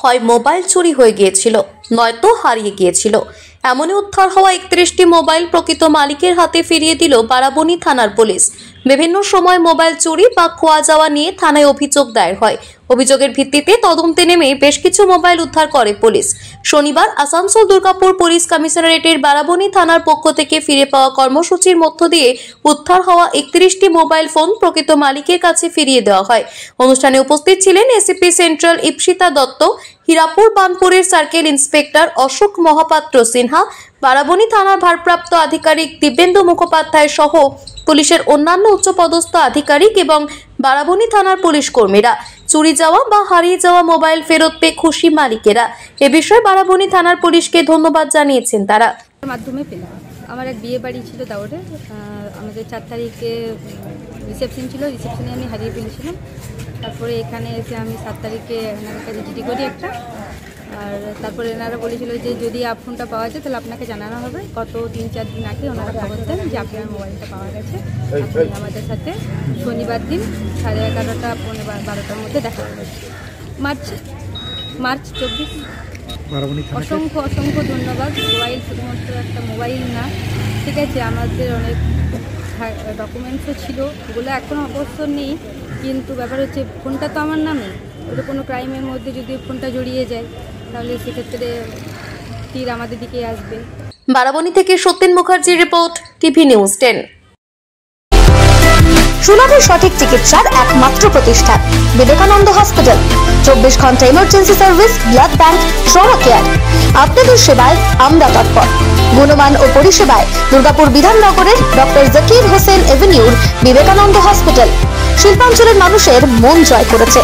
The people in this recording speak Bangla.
হয় মোবাইল চুরি হয়ে গিয়েছিল, নয়তো হারিয়ে গিয়েছিল। এমনই উদ্ধার হওয়া 31টি মোবাইল প্রকৃত মালিকের হাতে ফিরিয়ে দিল বারাবণী থানার পুলিশ। বিভিন্ন সময় মোবাইল চুরি বা খোয়া যাওয়া নিয়ে থানায় অভিযোগ দায়ের হয়। অভিযোগের ভিত্তিতে তদন্তে নেমে বেশ কিছু মোবাইল উদ্ধার করে পুলিশ। শনিবার আসানসোল দুর্গাপুর পুলিশ কমিশনারেটের বারাবণী থানার পক্ষ থেকে ফিরে পাওয়া কর্মসূচির মধ্য দিয়ে উদ্ধার হওয়া 31টি মোবাইল ফোন প্রকৃত মালিকের কাছে ফিরিয়ে দেওয়া হয়। অনুষ্ঠানে উপস্থিত ছিলেন এসিপি সেন্ট্রাল ইপসিতা দত্ত, হীরাপুর বানপুরের সার্কেল ইন্সপেক্টর অশোক মহাপাত্র সিনহা, বারাবণী থানার ভারপ্রাপ্ত আধিকারিক দিব্যেন্দু মুখোপাধ্যায় সহ পুলিশের অন্যান্য উচ্চপদস্থ আধিকারিক এবং বারাবণী থানার পুলিশ কর্মীরা। চুরি যাওয়া বা হারিয়ে যাওয়া মোবাইল ফেরত পেয়ে খুশি মালিকেরা। এ বিষয়ে বারাবণী থানার পুলিশকে ধন্যবাদ জানিয়েছেন তারা। মাধ্যমে পেলাম। আমার এক বিয়ে বাড়ি ছিল দাউরে, আমাদের 4 তারিখে রিসেপশন ছিল, রিসেপশনে আমি হারিয়ে ফেলেছিলাম। তারপরে এখানে এসে আমি 7 তারিখে এনার কাছে জিডি করি একটা, আর তারপরে এনারা বলেছিল যে যদি ফোনটা পাওয়া যায় তাহলে আপনাকে জানানো হবে। গত 3-4 দিন আগে ওনারা খবর দেন যে আপনার মোবাইলটা পাওয়া গেছে। আপনি আমাদের সাথে শনিবার দিন 11:30টা 12টার মধ্যে দেখা হবে। মার্চ 24। অসংখ্য ধন্যবাদ। মোবাইল শুধুমাত্র একটা মোবাইল না, ঠিক আছে, আমাদের অনেক ডকুমেন্টসও ছিল, ওগুলো এখনও অবশ্য নেই, কিন্তু ব্যাপার হচ্ছে ফোনটা তো আমার নামে। ওটা কোনো ক্রাইমের মধ্যে যদি ফোনটা জড়িয়ে যায় তাহলে সেক্ষেত্রে তীর আমাদের দিকে আসবে। বারাবণী থেকে সত্যেন মুখার্জির রিপোর্ট, টিভি নিউজ 10। সুলভের সঠিক চিকিৎসার একমাত্র প্রতিষ্ঠান বিবেকানন্দ হসপিটাল। 24 ঘন্টা emergency service, blood bank, trauma care. আপনাদের সেবায় আমরা তৎপর। গুণমান ও পরিষেবায় দুর্গাপুর বিধাননগরের ডক্টর জাকির হোসেন এভিনিউর বিবেকানন্দ হসপিটাল শিল্পাঞ্চলের মানুষের মন জয় করেছে।